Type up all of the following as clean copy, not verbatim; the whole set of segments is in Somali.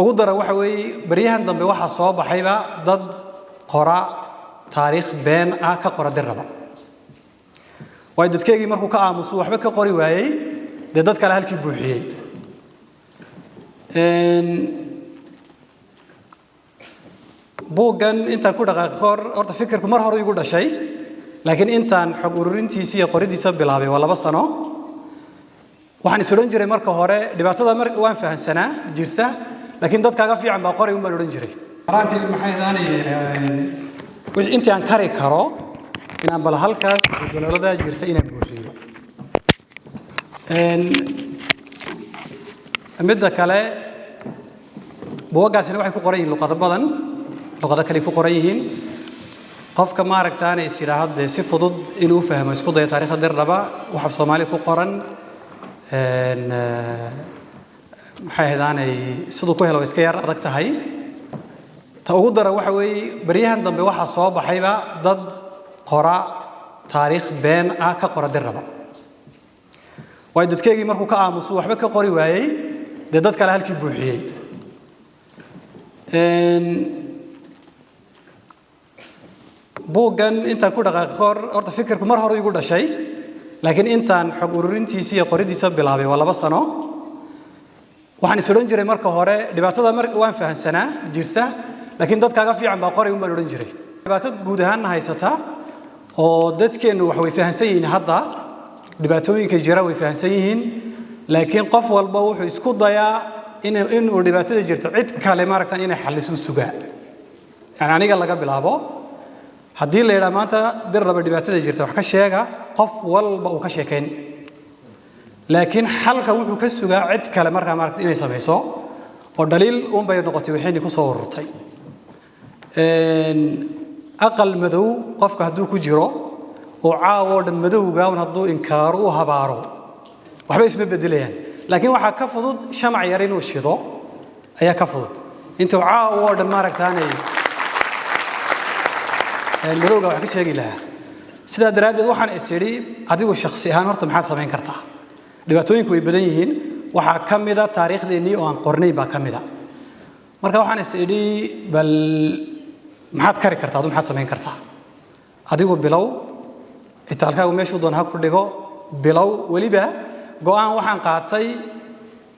ugu daran waxa weeye baryahan dambe waxa soo baxayba dad qora taariikh been ah ka qora dirraba way dadkeegii markuu ka aamuso waxba ka qori waayay dad kale halkii buuxiyay buugan intaan ku dhaqaaqay horta fikirku mar hore igu dhashay laakiin intaan xog ururintiisa iyo qoridiisa bilaabay waa 2 sano waxaan isoo jiray marka hore dhibaatada waan fahansanaa jirta laakiin dadkaaga fiican baa qoray uma oran jiray qaraanka maxay daanay wixii intii aan kari karo inaan bal halkaas gobolada jirta inaan buuxiyo midda kale buugaasina waxay ku qoran yihiin luqado badan luqado kale ku qoran yihiin qofka ma aragtaan is yiraahdo si fudud inuu fahmo isku day taariikhda dirraba waxa Soomaali ku qoran maxay hadaanay sidoo ku helo iska yar adag tahay ta ugu daran waxa weeye baryahan dambe waxa soo baxayba dad qora taariikh been ah ka qora dirraba way dadkeegii markuu ka aamuso waxba ka qori waayay dad kale halkii buuxiyay buugan intaan ku dhaqaaqay horta fikirku mar hore igu dhashay laakiin intaan xog ururintiisa iyo qoridiisa bilaabay waa 2 sano waxaan isoo jiray marka hore dhibaatada waan fahansanaa jirta laakiin dadkaaga fiican baa qoray uma oran jiray dhibaato guud ahaan haysata oo dadkeenu wax way fahansan yihiin hadda dhibaatooyinka jira way fahansan yihiin laakiin qof walba wuxuu isku dayaa inuu dhibaatada jirta cid kale ma aragtaan inay xalliso sugaa yani aniga laga bilaabo haddii la yiraahdo maanta dirraba dhibaatada jirta wax ka sheega qof walba uu ka sheekeen laakiin xalka wuxuu ka sugaa cid kale marka ma aragtay inay sameeyso oo daliil uun bay noqotay wixii ku soo ururtay aqal madow qofka hadduu ku jiro oo caawo dhan madowga hadduu inkaaro u habaaro waxba isma bedelayaan laakiin waxa ka fudud shamac yar inuu shido ayaa ka fudud intuu caawo dhan ma aragtaanay madowga wax ka sheegi lahaa sida daraadeed waxaan isiri adigu shakhsi ahaan horta maxaad sameyn kartaa dhibaatooyinku way badan yihiin waxa kamida taariikhdeenii oo aan qornay baa kamida marka waxaan isiri bal maxaad kari kartaa adigu maxaad sameyn kartaa adigu bilow itaalkaagu meeshuu doon ha ku dhigo bilow waliba go'aan waxaan qaatay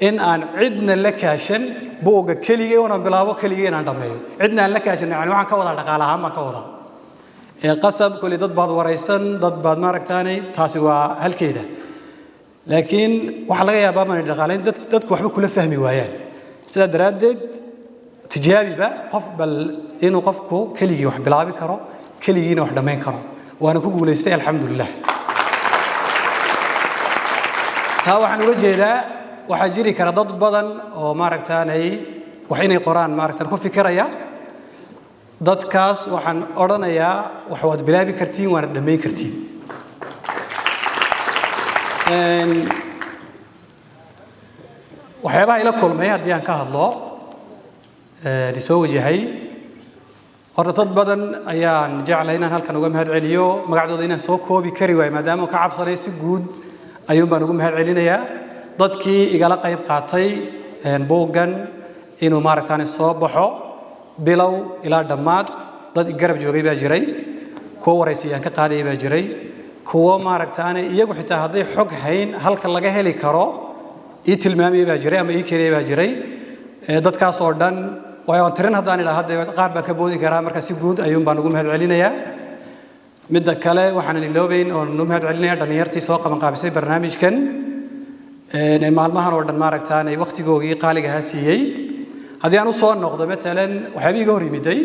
in aan cidna la kaashan buuga kaliya oo bilaabo kaliya inaan dhameeyo cidna aan la kaashan yani waxaan ka wada dhaqaalaha ma ka wada qasab kulli dad baad waraysan dad baad ma aragtaanay taasi waa halkeeda laakiin waxa laga yaabaa ma dhaqaalayn dadku waxba kula fahmi waayaan sida daraadeed tijaabiba qof bal inuu qofku kaliya wax bilaabi karo kaliya wax dhameyn karo waana ku guuleystay alxamdulillah taa waxaan uga jeedaa waxa jiri kara dad badan oo ma aragtaanay wax inay qoraan ma aragtaan ku fikiraya dadkaas waxaan oranayaa wax waad bilaabi kartiin waana dhameyn kartiin waxyaabaha ila kulmay haddii aan ka hadlo soo wajahay horta dad badan ayaan jeclahay inaan halkan uga mahad celiyo magacdooda inaan soo koobi kari waayo maadaama ka cabsanay si guud ayuun baan ugu mahad celinayaa dadkii igala qayb qaatay buugan inuu maaragtaan soo baxo bilow ilaa dhammaad dad garab joogay baa jiray kuwa waraysiiyaan ka qaadayay baa jiray kuwa maaragtaan iyagu xitaa hadday xog hayn halka laga heli karo ii tilmaamay baa jiray ama ii keenay baa jiray dadkaas oo dhan way aan tirin hadaan ilaahay qaar baa ka boodi karaa marka si guud ayuun baan ugu mahad celinayaa midda kale waxaan iloobayn oo ugu mahad celinayaa dhalinyartii soo qaban qaabisay barnaamijkan maalmahan oo dhan maaragtaan waqtigoogii qaaliga ha siiyay haddii aan u soo noqdo matalan waxyaabihii iga hor yimiday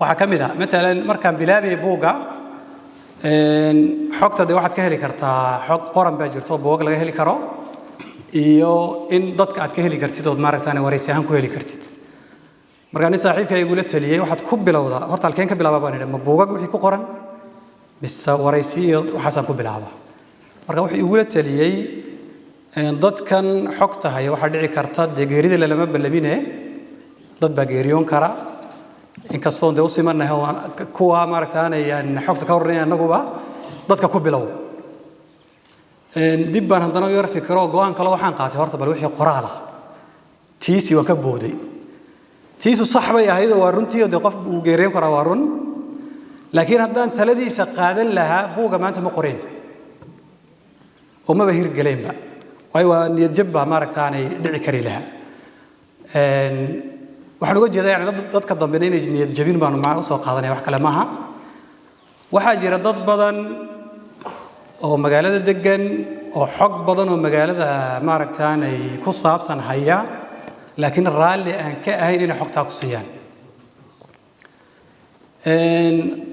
waxaa ka mid ah matalan markaan bilaabay buugga xogta de waxaad ka heli kartaa xog qoran baa jirto buug laga heli karo iyo in dadka aad ka heli kartid oo maaragtaan waraysi ahaan ku heli kartid marka nin saaxiibkay igu la taliyay waxaad ku bilowdaa horta halkeen ka bilaabaa baan idhi ma buugag wixii ku qoran mise waraysi iyo waxaasaan ku bilaabaa marka wuxuu igu la taliyay dadkan xogta haya waxaa dhici karta dee geerida lama ballamine dad baa geeriyoon kara inkastoo dee u simanahay kuwa maaragtaanay xogta ka horreynaya annaguba dadka ku bilow dib baan haddana u yar fikiro go'aan kale waxaan qaatay horta bal wixii qoraal ah tiisi waa ka booday tiisu sax bay ahayd oo runtii oo qof uu geereen kara waa run laakiin haddaan taladiisa qaadan lahaa buuga maanta ma qoreen oo ma bahir galeenba way waa niyad jabba maaragtaanay dhici kari lahaa waxaan uga jeedaa yani dadka dambe inay niyad jabin baan ma u soo qaadanay wax kale maaha waxaa jira dad badan oo magaalada degan oo xog badan oo magaalada maaragtaanay ku saabsan haya laakiin raalli aan ka ahayn inay xogtaa ku siiyaan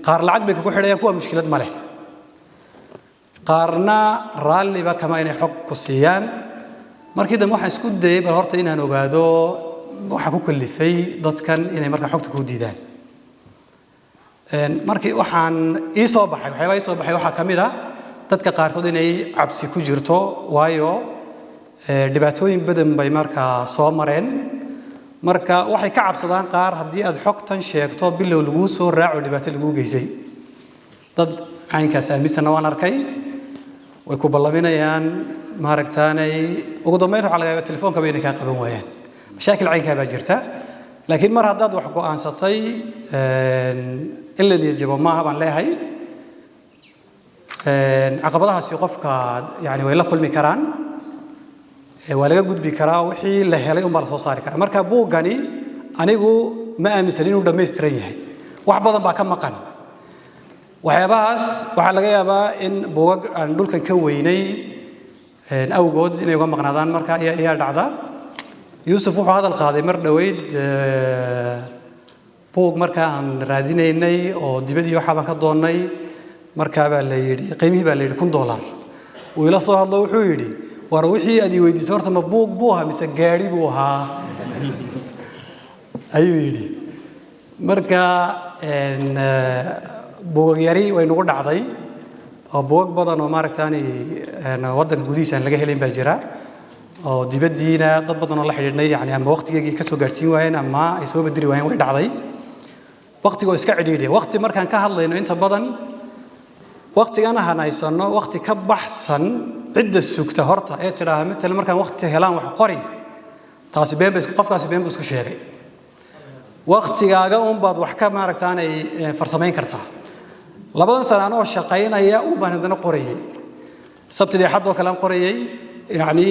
qaar lacag bay ku xidhayaan kuwa mushkilad ma leh qaarna raalliba kama inay xog ku siiyaan markii dambe waxaan isku dayay bal horta inaan ogaado waxa ku kalifay dadkan inay marka xogta ku diidaan markii waxaan ii soo baxay waxyaabaa ii soo baxay waxaa ka mid ah dadka qaarkood inay cabsi ku jirto waayo dhibaatooyin badan bay markaa soo mareen marka waxay ka cabsadaan qaar haddii aad xogtan sheegto bilow lagu soo raaco dhibaato lagu geysay dad caynkaas aaminsanna waan arkay way ku ballaminayaan maaragtaanay ugu dambeyn waxaa laga yaabaa telefoonka bay inay kaa qaban waayaan mashaakil caynkaa baa jirta laakiin mar haddaad wax go'aansatay in la niyad jabo maaha baan leeyahay caqabadahaasi qofka yani way la kulmi karaan waa laga gudbi karaa wixii la helay un baa la soo saari karaa marka buuggani anigu ma aaminsan inuu dhammaystiran yahay wax badan baa ka maqan waxyaabahaas waxaa laga yaabaa in buugag aan dhulkan ka weynay awgood inay uga maqnaadaan marka ayaa dhacda yuusuf wuxuu hadal qaaday mar dhoweyd buug marka aan raadinaynay oo dibadii waxaa baan ka doonnay markaa baa la yidhi qiimihii baa la yidhi $1 uu ila soo hadlo wuxuu yidhi war wixii aad i weydiisay horta ma buug buu ahaa mise gaadhi buu ahaa ayuu yidhi marka buugag yari way nagu dhacday oo buugag badan oo maaragtaani waddanka gudihiisa aan laga helayn baa jira oo dibaddiina dad badan oo la xidhiidhnay yani ama waqtigeygii ka soo gaadhsiin waayeen ama ay soo bedeli waayeen way dhacday waqtigoo iska cidhiidhiya waqti markaan ka hadlayno inta badan waqtigana hanaysano waqti ka baxsan cidda sugta horta ee tidhaaha matalan markaan waqti helaan wax qori taasi been bay qofkaasi been buu isku sheegay waqtigaaga un baad wax ka maaragtaanay farsamayn kartaa labadan sano anoo shaqaynaya u baan haddana qorayay sabtidii xadoo kale aan qorayay yani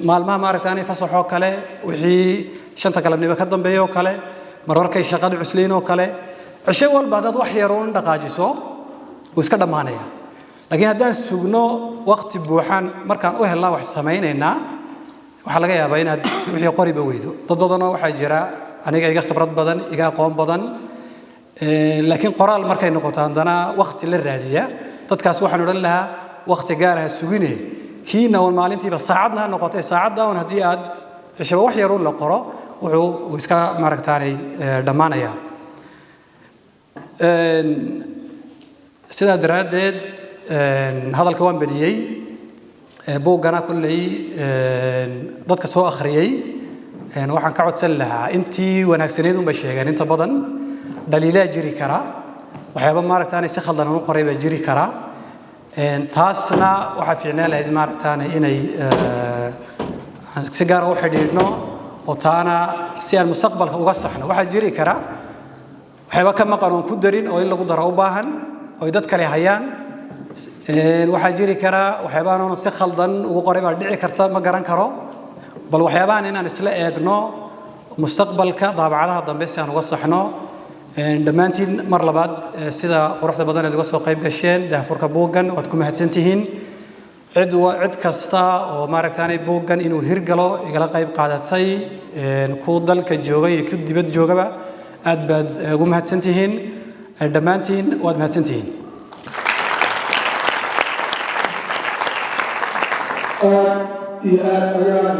maalmaha maaragtaanay fasaxoo kale wixii 5 galabnimo ka dambeeya oo kale mararkay shaqada cusleyn oo kale cisho walba haddaad wax yar uun dhaqaajiso wuu iska dhammaanaya laakiin haddaan sugno waqti buuxan markaan u helnaa wax samaynaynaa waxaa laga yaabaa inaad wixii qoriba weydo dad badanoo waxaa jira aniga iga khibrad badan iga aqoon badan laakiin qoraal markay noqoto haddana waqti la raadiya dadkaas waxaan odhan lahaa waqti gaar ah sugine kiina un maalintiiba saacadna ha noqotay saacadda un haddii aad cishaba wax yar uun la qoro wuxuu iska maaragtaanay dhammaanaya sidaa daraaddeed hadalka waan badiyey buuggana kolley dadka soo akhriyey waxaan ka codsan lahaa intii wanaagsaneed unbay sheegeen inta badan dhaliilaa jiri kara waxyaaba maaragtaanay si khaldan u qoray baa jiri kara taasna waxaa fiicnaan lahayd maaragtaanay inay si gaar u xidhiidhno oo taana si aan mustaqbalka uga saxno waxaa jiri kara waxyaaba ka maqan oon ku darin oo in lagu daro u baahan oo dad kale hayaan waxaa jiri kara waxyaabahan si khaldan ugu qoray baa dhici karta ma garan karo bal waxyaabahan inaan isla eegno mustaqbalka daabacadaha dambe si aan uga saxno dhammaantiin mar labaad sida quruxda badan aad uga soo qayb gasheen daahfurka buuggan waad ku mahadsan tihiin cid kasta oo maaragtaanay buuggan inuu hirgalo igala qayb qaadatay ku dalka joogay iyo ku dibad joogaba aad baad ugu mahadsan tihiin dhammaantiin waad mahadsan tihiin aad iyo aad ayaan